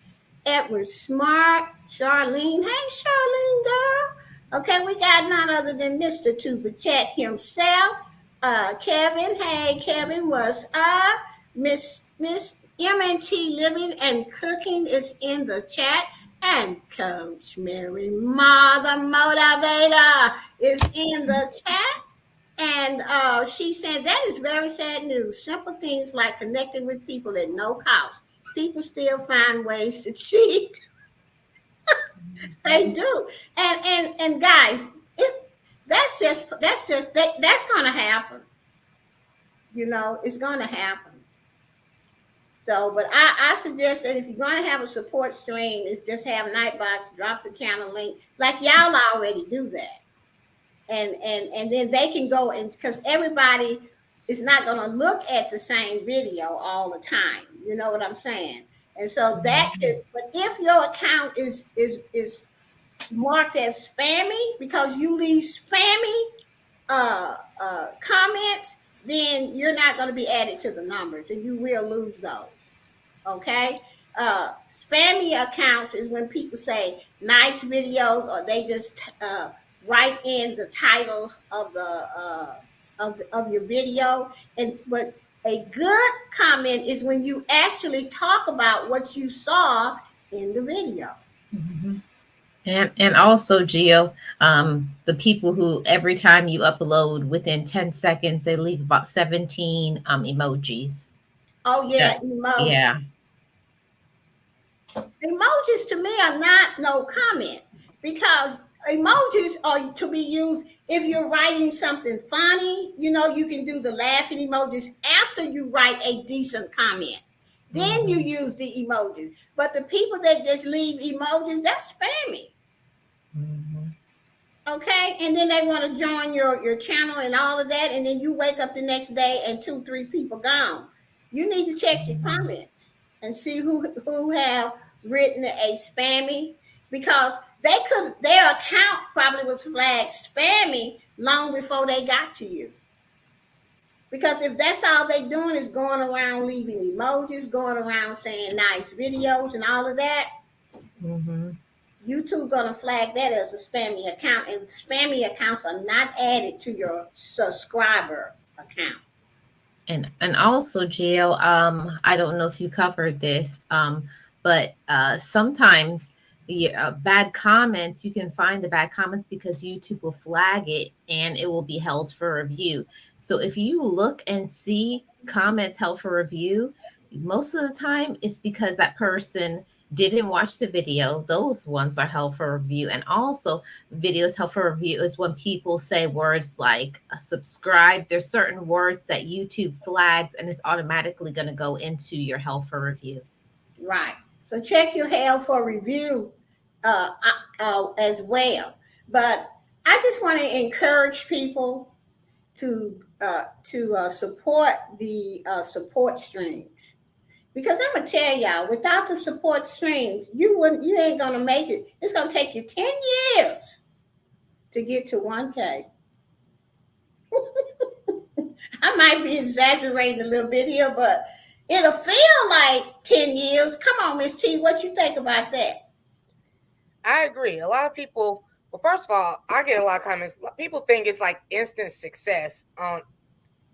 Edward Smart, Charlene. Hey, Charlene, girl. Okay, we got none other than Mr. Tuba Chat himself. Kevin. Hey, Kevin, what's up? Miss MNT Living and Cooking is in the chat. And Coach Mary Ma, the motivator, is in the chat. And she said, that is very sad news. Simple things like connecting with people at no cost. People still find ways to cheat. They do. And guys, that's gonna happen. It's gonna happen. So, but I suggest that if you're going to have a support stream, is just have Nightbox drop the channel link, like y'all already do that, and then they can go, and because everybody is not going to look at the same video all the time. You know what I'm saying? And so that could, but if your account is marked as spammy because you leave spammy comments, then you're not going to be added to the numbers and you will lose those. Okay. Spammy accounts is when people say nice videos, or they just write in the title of of your video. But a good comment is when you actually talk about what you saw in the video. Mm-hmm. And also, Gio, the people who every time you upload, within 10 seconds, they leave about 17 emojis. Oh, yeah, emojis. Yeah. Emojis to me are not no comment, because emojis are to be used if you're writing something funny. You can do the laughing emojis after you write a decent comment. Then you use the emojis. But the people that just leave emojis, that's spammy. Okay, and then they want to join your channel and all of that, and then you wake up the next day and 2-3 people gone. You need to check your comments and see who have written a spammy, because their account probably was flagged spammy long before they got to you. Because if that's all they doing is going around leaving emojis, going around saying nice videos and all of that, YouTube gonna flag that as a spammy account, and spammy accounts are not added to your subscriber account. And also, Jill, I don't know if you covered this, but sometimes the bad comments, you can find the bad comments because YouTube will flag it and it will be held for review. So if you look and see comments held for review, most of the time it's because that person didn't watch the video. Those ones are held for review. And also, videos held for review is when people say words like subscribe. There's certain words that YouTube flags and it's automatically going to go into your held for review. Right. So check your held for review as well. But I just want to encourage people to support the support streams. Because I'm gonna tell y'all, without the support streams, you ain't gonna make it. It's gonna take you 10 years to get to 1K. I might be exaggerating a little bit here, but it'll feel like 10 years. Come on, Miss T, what you think about that? I agree. A lot of people, well, first of all, I get a lot of comments. People think it's like instant success on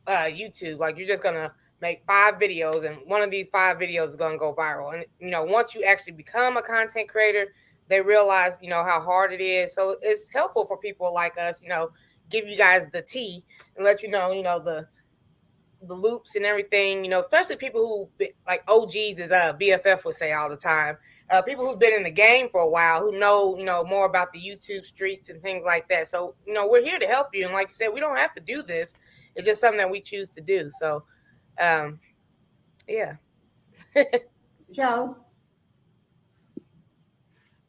YouTube. Like you're just gonna make 5 videos and one of these 5 videos is gonna go viral. And once you actually become a content creator, they realize how hard it is. So it's helpful for people like us, give you guys the tea and let the loops and everything, especially people who like OGs, as BFF would say all the time. People who've been in the game for a while, who know more about the YouTube streets and things like that. So we're here to help you, and like you said, we don't have to do this. It's just something that we choose to do. So yeah. Joe?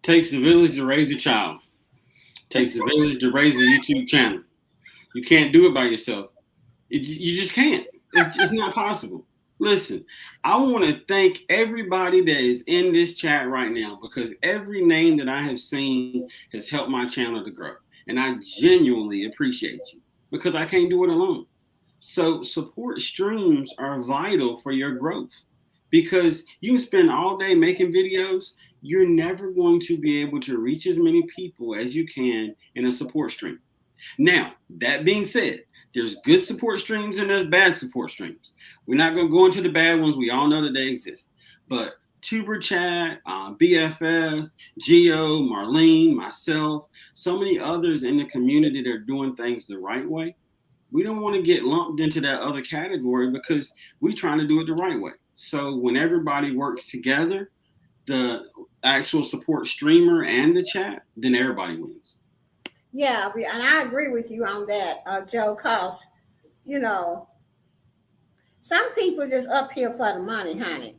Takes a village to raise a child. Takes a village to raise a YouTube channel. You can't do it by yourself. You just can't. It's not possible. Listen, I want to thank everybody that is in this chat right now, because every name that I have seen has helped my channel to grow. And I genuinely appreciate you, because I can't do it alone. So support streams are vital for your growth, because you can spend all day making videos. You're never going to be able to reach as many people as you can in a support stream. Now, that being said, there's good support streams and there's bad support streams. We're not going to go into the bad ones. We all know that they exist. But Tuber Chat, BFF, Geo, Marlene, myself, so many others in the community that are doing things the right way. We don't want to get lumped into that other category, because we're trying to do it the right way. So when everybody works together, the actual support streamer and the chat, then everybody wins. Yeah, and I agree with you on that, Joe, because, some people just up here for the money, honey.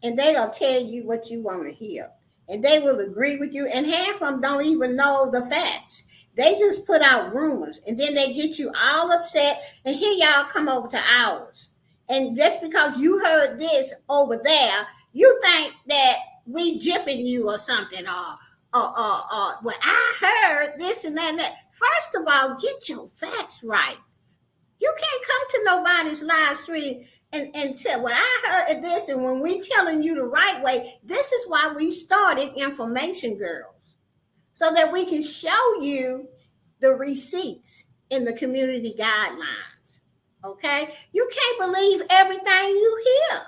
And they'll tell you what you want to hear. And they will agree with you. And half of them don't even know the facts. They just put out rumors. And then they get you all upset. And here y'all come over to ours. And just because you heard this over there, you think that we gypping you or something, or well, I heard this and that and that. First of all, get your facts right. You can't come to nobody's live stream and tell, well, I heard this, and when we telling you the right way, this is why we started Information Girls, so that we can show you the receipts in the community guidelines. Okay? You can't believe everything you hear.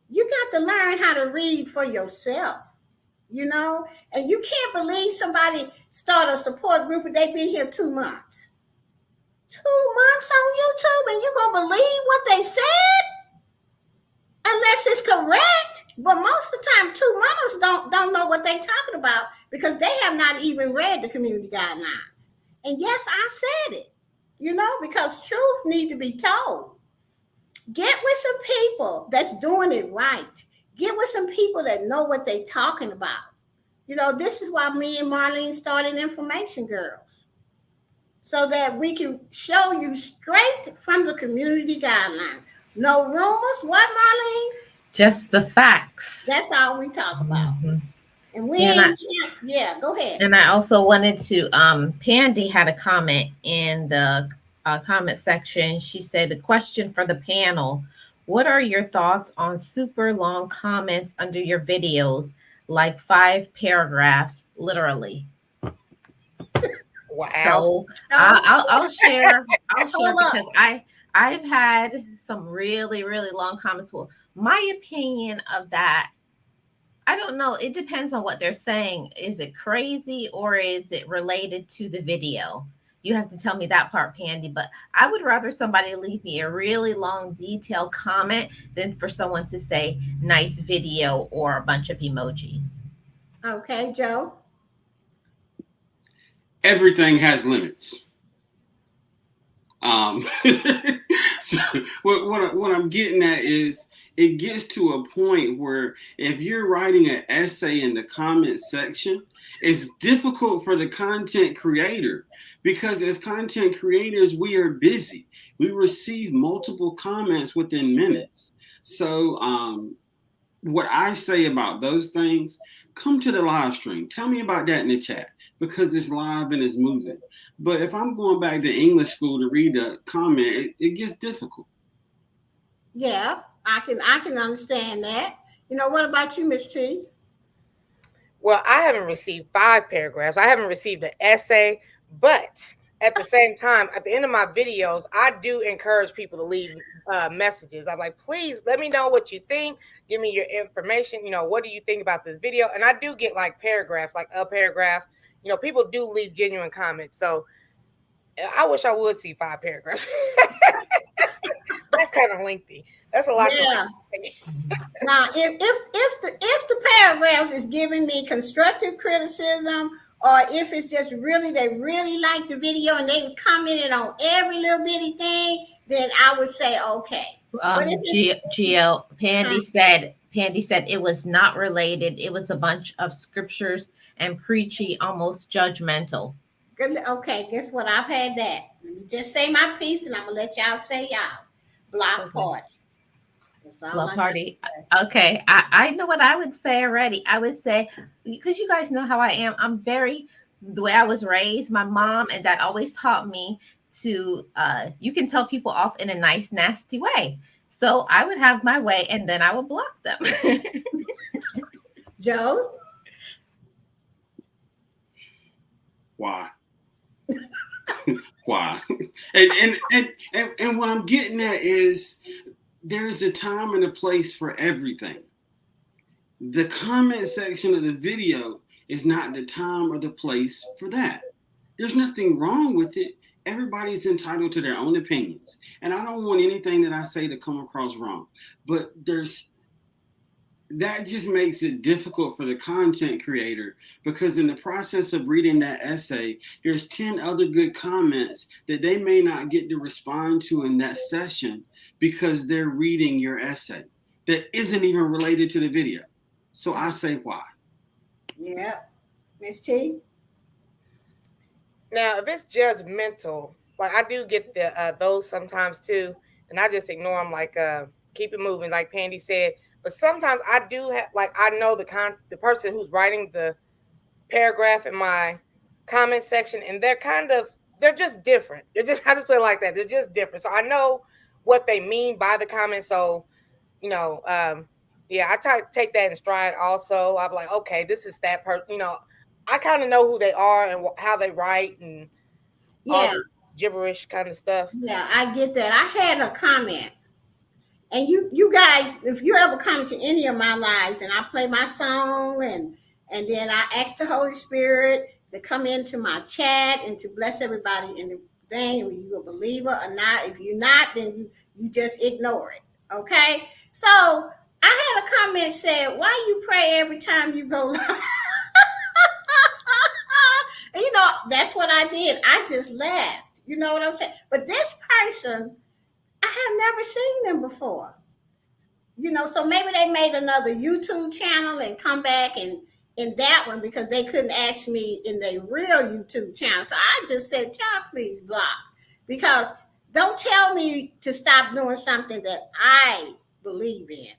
You got to learn how to read for yourself. And you can't believe somebody start a support group and they've been here 2 months. 2 months on YouTube, and you gonna believe what they said? Unless it's correct. But most of the time, 2 months don't know what they're talking about, because they have not even read the community guidelines. And yes, I said it, because truth needs to be told. Get with some people that's doing it right. Get with some people that know what they're talking about. This is why me and Marlene started Information Girls, so that we can show you straight from the community guidelines. No rumors. What, Marlene? Just the facts. That's all we talk about. Mm-hmm. And we go ahead. And I also wanted to, Pandy had a comment in the comment section. She said, the question for the panel: what are your thoughts on super long comments under your videos, like 5 paragraphs, literally. Wow. So I'll share because I've had some really, really long comments. Well, my opinion of that, I don't know. It depends on what they're saying. Is it crazy or is it related to the video? You have to tell me that part, Pandy. But I would rather somebody leave me a really long, detailed comment than for someone to say nice video or a bunch of emojis. Okay, Joe. Everything has limits. So what I'm getting at is it gets to a point where if you're writing an essay in the comment section, it's difficult for the content creator because as content creators, we are busy. We receive multiple comments within minutes. So what I say about those things, come to the live stream. Tell me about that in the chat because it's live and it's moving. But if I'm going back to English school to read a comment, it gets difficult. Yeah, I can understand that. What about you, Miss T? Well, I haven't received 5 paragraphs. I haven't received an essay, but at the same time, at the end of my videos, I do encourage people to leave messages. I'm like, please let me know what you think. Give me your information. What do you think about this video? And I do get like paragraphs, like a paragraph. People do leave genuine comments. So I wish I would see 5 paragraphs. That's kind of lengthy. That's a lot. Yeah. Now, if the paragraphs is giving me constructive criticism, or if it's just really they really like the video and they commented on every little bitty thing, then I would say okay. But if Gio, Pandy said it was not related. It was a bunch of scriptures and preachy, almost judgmental. Okay, guess what? I've had that. Let me just say my piece, and I'm gonna let y'all say y'all. Block party. Block party. Okay, I know what I would say already. I would say, because you guys know how I am. I'm very, the way I was raised. My mom and dad always taught me to, you can tell people off in a nice, nasty way. So I would have my way, and then I would block them. Joe? Why? Why? And what I'm getting at is there's a time and a place for everything. The comment section of the video is not the time or the place for that. There's nothing wrong with it. Everybody's entitled to their own opinions. And I don't want anything that I say to come across wrong. But that just makes it difficult for the content creator because in the process of reading that essay, there's 10 other good comments that they may not get to respond to in that session because they're reading your essay that isn't even related to the video. So I say why. Yeah. Miss T? Now, if it's judgmental, like I do get those sometimes too, and I just ignore them, like keep it moving, like Pandy said. But sometimes I do have, like, I know the person who's writing the paragraph in my comment section, and they're just different. I just put it like that. They're just different. So I know what they mean by the comment. So, yeah, I try to take that in stride also. I'm like, okay, this is that person, I kind of know who they are and how they write and all the gibberish kind of stuff. Yeah, I get that. I had a comment. And you guys, if you ever come to any of my lives and I play my song and then I ask the Holy Spirit to come into my chat and to bless everybody in the thing, if you're a believer or not. If you're not, then you just ignore it. Okay? So I had a comment said, why you pray every time you go live? And that's what I did. I just laughed. You know what I'm saying? But this person, I have never seen them before. So maybe they made another YouTube channel and come back and in that one because they couldn't ask me in their real YouTube channel. So I just said, y'all please block. Because don't tell me to stop doing something that I believe in.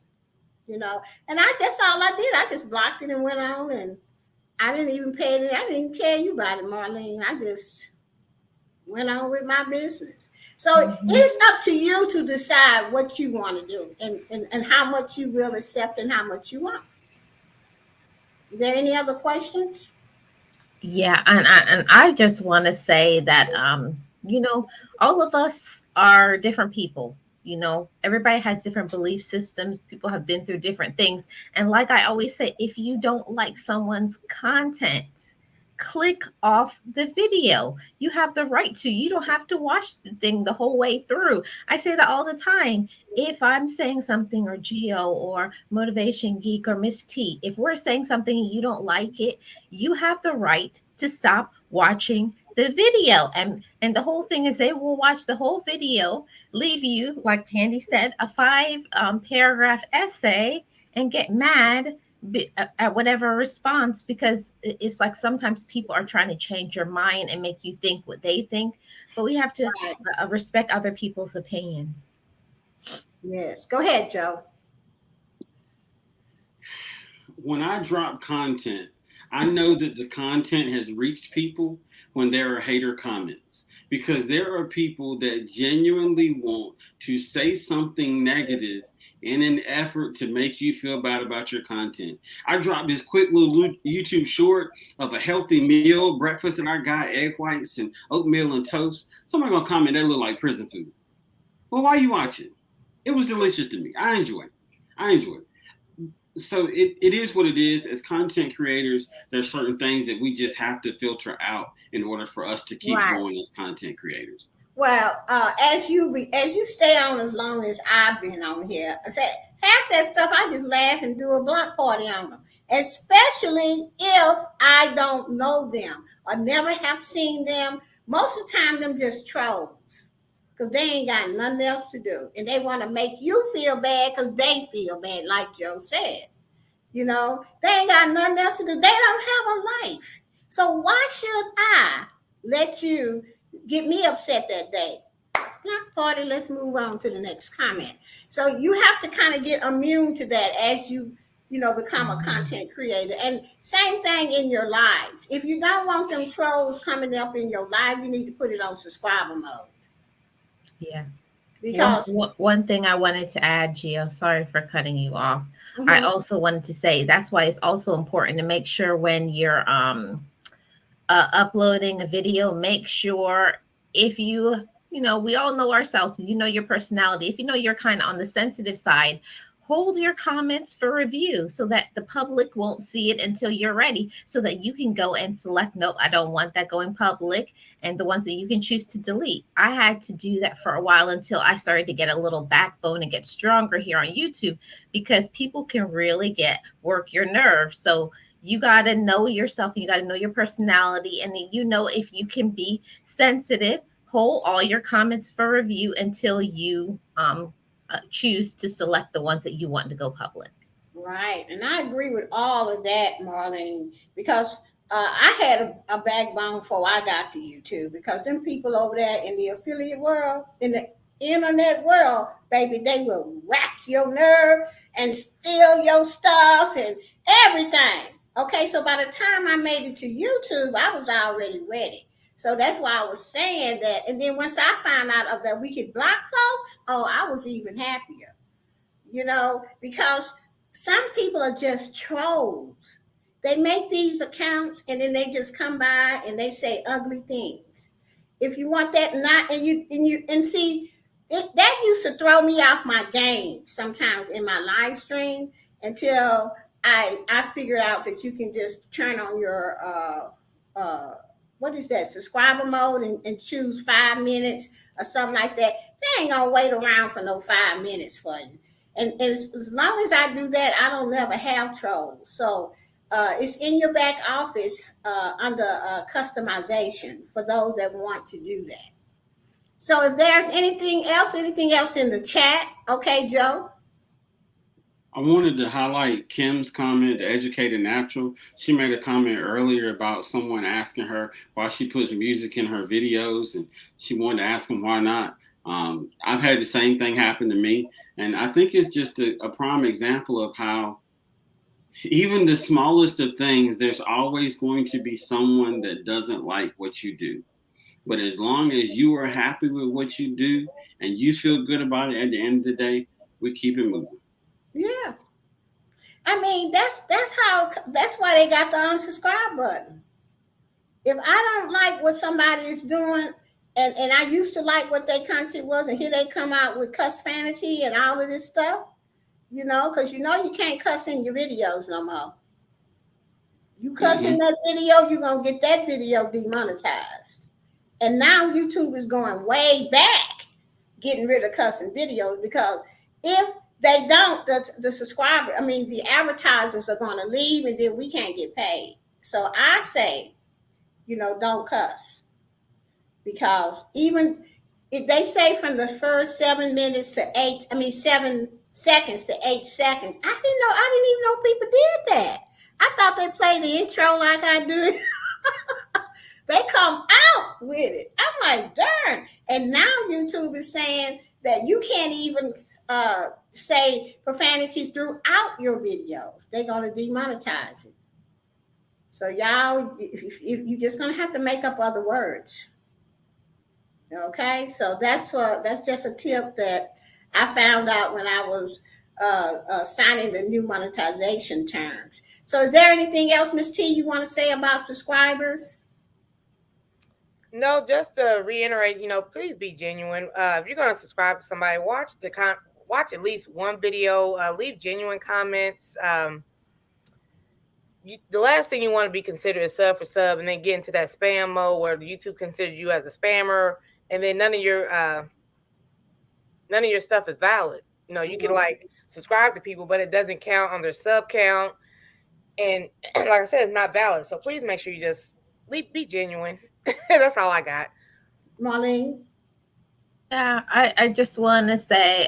And that's all I did. I just blocked it and went on, and I didn't even pay it. I didn't even tell you about it, Marlene. I just went on with my business. So it's up to you to decide what you want to do and how much you will accept and how much you want. Is there any other questions? Yeah, and I just want to say that all of us are different people. Everybody has different belief systems. People have been through different things. And like I always say, if you don't like someone's content, click off the video. You have the right to. You don't have to watch the thing the whole way through. I say that all the time. If I'm saying something, or Geo or Motivation Geek or Miss T, if we're saying something and you don't like it, you have the right to stop watching the video. And the whole thing is, they will watch the whole video, leave you, like Candy said, a 5 paragraph essay, and get mad at whatever response, because it's like sometimes people are trying to change your mind and make you think what they think, but we have to Right. respect other people's opinions. Yes. Go ahead, Joe. When I drop content, I know that the content has reached people when there are hater comments, because there are people that genuinely want to say something negative in an effort to make you feel bad about your content. I dropped this quick little YouTube short of a healthy meal, breakfast, and I got egg whites and oatmeal and toast. Somebody gonna comment that look like prison food. Well, why are you watching? It was delicious to me. I enjoy it. I enjoy it. So it is what it is. As content creators, there's certain things that we just have to filter out in order for us to keep Right. going as content creators. Well, as you stay on as long as I've been on here, I say half that stuff I just laugh and do a block party on them, especially if I don't know them or never have seen them. Most of the time, them just trolls because they ain't got nothing else to do, and they want to make you feel bad because they feel bad, like Joe said. They ain't got nothing else to do. They don't have a life. So why should I let you get me upset that day? Block party, let's move on to the next comment. So you have to kind of get immune to that as you become a content creator. And same thing in your lives. If you don't want them trolls coming up in your life, you need to put it on subscriber mode. Yeah. Because One thing I wanted to add, Gio, sorry for cutting you off. I Mhm. also wanted to say that's why it's also important to make sure when you're uploading a video, make sure, if we all know ourselves, your personality, if you're kind of on the sensitive side, hold your comments for review so that the public won't see it until you're ready, so that you can go and select, no, I don't want that going public, and the ones that you can choose to delete. I had to do that for a while until I started to get a little backbone and get stronger here on YouTube, because people can really work your nerves. So you got to know yourself, and you got to know your personality, and if you can be sensitive, hold all your comments for review until you choose to select the ones that you want to go public. Right. And I agree with all of that, Marlene, because I had a backbone before I got to YouTube, because them people over there in the affiliate world, in the internet world, baby, they will rack your nerve and steal your stuff and everything. Okay, so by the time I made it to YouTube, I was already ready. So that's why I was saying that. And then once I found out of that we could block folks, oh, I was even happier, because some people are just trolls. They make these accounts and then they just come by and they say ugly things. If you want that, not and see that used to throw me off my game sometimes in my live stream, until I figured out that you can just turn on your what is that, subscriber mode, and choose 5 minutes or something like that. They ain't gonna wait around for no 5 minutes for you. And as long as I do that, I don't never have trolls. So it's in your back office under customization for those that want to do that. So if there's anything else in the chat, okay, Joe. I wanted to highlight Kim's comment, the educated natural. She made a comment earlier about someone asking her why she puts music in her videos, and she wanted to ask them why not. I've had the same thing happen to me, and I think it's just a prime example of how even the smallest of things, there's always going to be someone that doesn't like what you do. But as long as you are happy with what you do and you feel good about it at the end of the day, we keep it moving. Yeah. I mean, that's why they got the unsubscribe button. If I don't like what somebody is doing, and I used to like what their content was, and here they come out with cuss fantasy and all of this stuff, because you can't cuss in your videos no more. You cuss in that video, you're gonna get that video demonetized. And now YouTube is going way back, getting rid of cussing videos, because if they don't, the advertisers are going to leave, and then we can't get paid. So I say, don't cuss, because even if they say from the first 7 minutes to 7 seconds to 8 seconds, I didn't even know people did that. I thought they played the intro like I do. They come out with it. I'm like, darn. And now YouTube is saying that you can't even say profanity throughout your videos. They're going to demonetize it. So y'all, you're just going to have to make up other words. Okay? So that's just a tip that I found out when I was signing the new monetization terms. So is there anything else, Ms. T, you want to say about subscribers? No, just to reiterate, please be genuine. If you're going to subscribe to somebody, watch at least one video, leave genuine comments. The last thing you want to be considered is sub for sub, and then get into that spam mode where YouTube considers you as a spammer, and then none of your stuff is valid. You can subscribe to people, but it doesn't count on their sub count, and like I said, it's not valid. So please make sure you just be genuine. That's all I got. Marlene? Yeah, I just want to say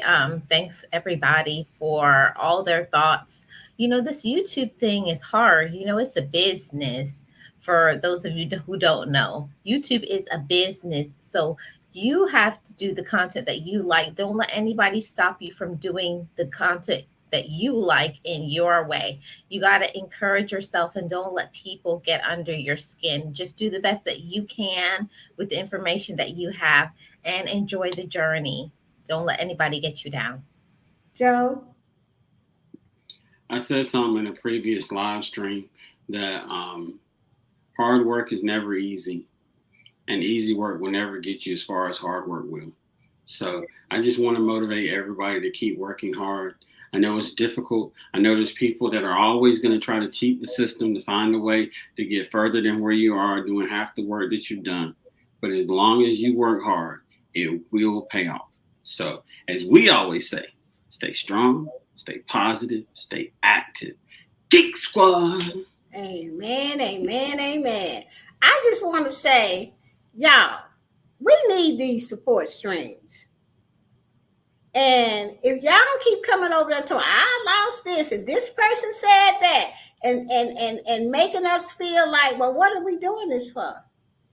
thanks everybody for all their thoughts. This YouTube thing is hard. It's a business. For those of you who don't know, YouTube is a business. So you have to do the content that you like. Don't let anybody stop you from doing the content that you like in your way. You got to encourage yourself and don't let people get under your skin. Just do the best that you can with the information that you have and enjoy the journey. Don't let anybody get you down. Joe? I said something in a previous live stream that hard work is never easy, and easy work will never get you as far as hard work will. So I just want to motivate everybody to keep working hard. I know it's difficult. I know there's people that are always going to try to cheat the system to find a way to get further than where you are doing half the work that you've done. But as long as you work hard, it will pay off. So as we always say, stay strong, stay positive, stay active. Geek Squad. Amen, amen, amen. I just want to say, y'all, we need these support streams. And if y'all don't keep coming over there to, I lost this and this person said that, and making us feel like, well, what are we doing this for?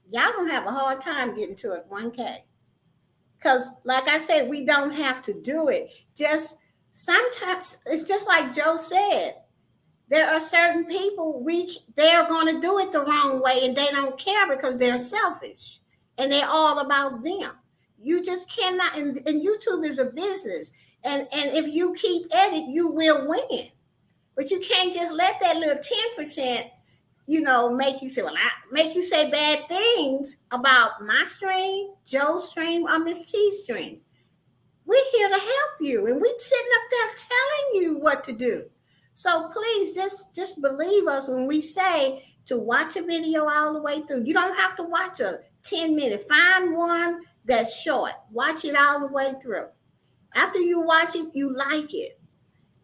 Y'all gonna have a hard time getting to it 1K. Because like I said, we don't have to do it. Just sometimes it's just like Joe said. There are certain people they're going to do it the wrong way, and they don't care because they're selfish and they're all about them. You just cannot, and YouTube is a business, and if you keep at it, you will win. But you can't just let that little 10%, make you say, make you say bad things about my stream, Joe's stream, or Miss T's stream. We're here to help you, and we're sitting up there telling you what to do. So please just believe us when we say to watch a video all the way through. You don't have to watch a 10-minute. Find one that's short. Watch it all the way through. After you watch it, you like it.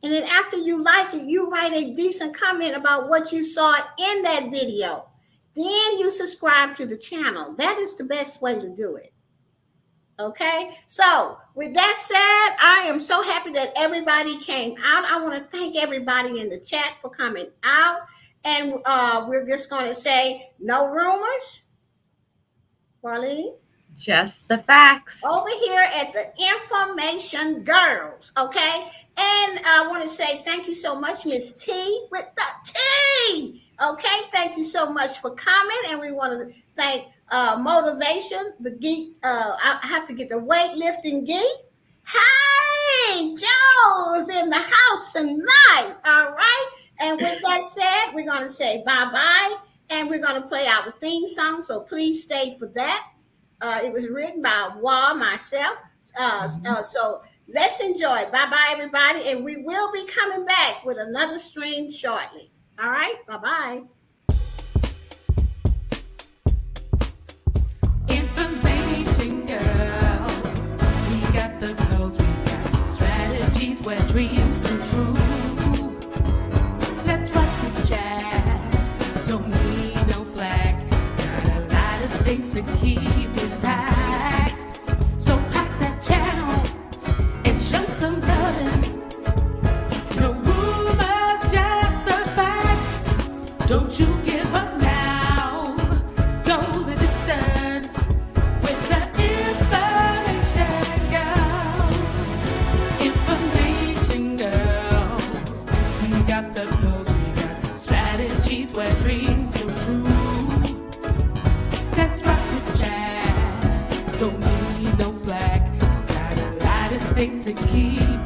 And then after you like it, you write a decent comment about what you saw in that video. Then you subscribe to the channel. That is the best way to do it. Okay, so with that said, I am so happy that everybody came out. I want to thank everybody in the chat for coming out. And we're just going to say no rumors. Marlene? Just the facts. Over here at the Information Girls, okay? And I want to say thank you so much, Miss T with the T. Okay, thank you so much for coming. And we want to thank Motivation, the geek. I have to get the weightlifting geek. Hey, Joe is in the house tonight. All right. And with that said, we're going to say bye-bye. And we're going to play our theme song. So please stay for that. It was written by Wah, myself. So let's enjoy. Bye-bye, everybody. And we will be coming back with another stream shortly. All right. Bye-bye. Information girls, we got the pearls, we got strategies where dreams come true. Let's rock this chat, don't need no flag, got a lot of things to keep intact. So pack that channel and show some loving. No rumors, just the facts. Don't you give up now, go the distance with the information girls. Information girls, we got the pearls, we got strategies where dreams come true. Let's rock this chat, don't need no flag, got a lot of things to keep